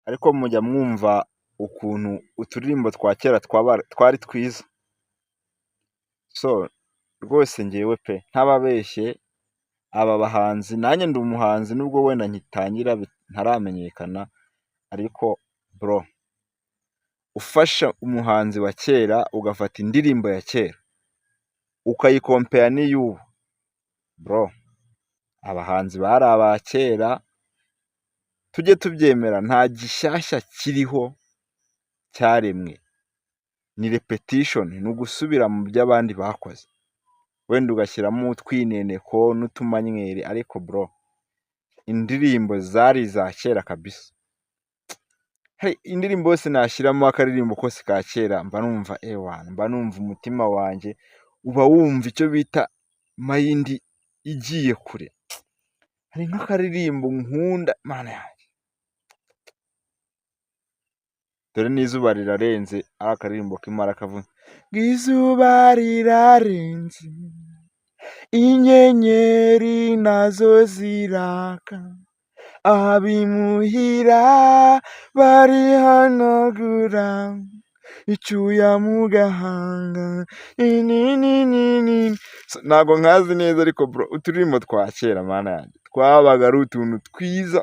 ariko mujya mwumva ukuntu uturirimbo twa kera twari twiza. So rwose ngewe pe ntababeshye, aba bahanzi, nanjye ndi umuhanzi nubwo wenda nkitangira ntaramenyekana, ariko bro, ufasha umuhanzi wa kera ugafata indirimbo ya kera ukayikompera n'iy'ubu, bro, abahanzi bari aba kera, tujye tubyemera, nta gishyashya kiriho cyaremwe, ni repetition, ni ugusubira mu byo abandi bakoze, wenda ugashyiramo utwineneko n'utumanyeri, ariko bro, indirimbo zari za kera kabisa. Hari indirimbo yose nashyiramo akaririmbo kose ka kera, mba numva ewana, mba numva umutima wanjye uba wumva icyo bita mayindi igiye kure. Hari nk'akaririmbo nkunda mana yanjye, dore n'izuba rirarenze, ari akaririmbo k'Impala kavuga ngo izuba rirarenze inyenyeri nazo ziraka, abimuhira barihanagura icyuya mu gahanga. Ntabwo nkazi neza, ariko bro, uturirimbo twa kera mana yanjye twabaga ari utuntu twiza,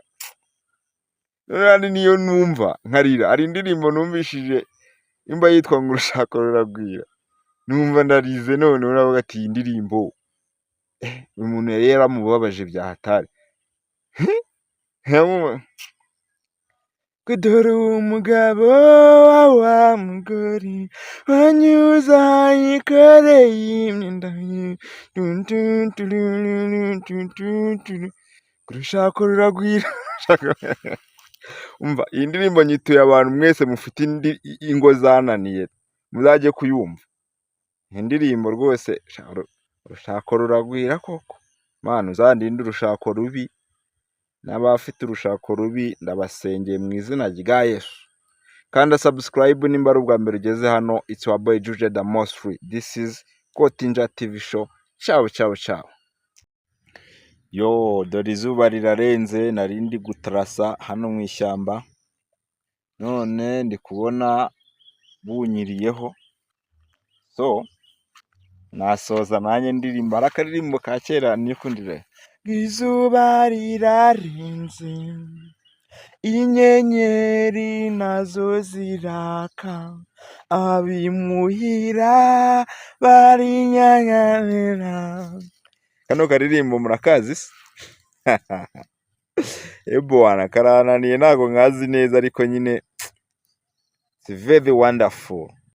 none niyo numva nkarira. Hari indirimbo numvishije imba yitwa ngo urushako ruragwira, numva ndarize, none uravuga ati iyi ndirimbo uyu muntu yari yaramubabaje bya hatari. Dore umugabo wa mugore wanyuze yikoreye imyenda ye, urushako ruragwira. Umva, iyi ndirimbo nyituye abantu mwese mufite ingo zananiye, muzajye kuyumva. Iyi ndirimbo rwose, urushako ruragwira koko, mana uzandinde urushako rubi, n'abafite urushako rubi ndabasengeye mu izina rya Yesu. Kanda subscribe nimba ari ubwa mbere ugeze hano. It's your boy Juge the most free. This is Kotinja TV show. Ciao ciao ciao. Yo, dore izuba rirarenze, narindi gutrasa hano mu ishyamba, none ndi kubona bunyiriyeho, so nasoza nanjye ndirimba akaririmbo ka kera nikundire. Izuba rirarenze inyenyeri nazo ziraka, abimuhira barinyanyanira. Kano karirimbo murakazi se? Wana karananiye, ntago nkazi neza, ariko nyine it's very wonderful.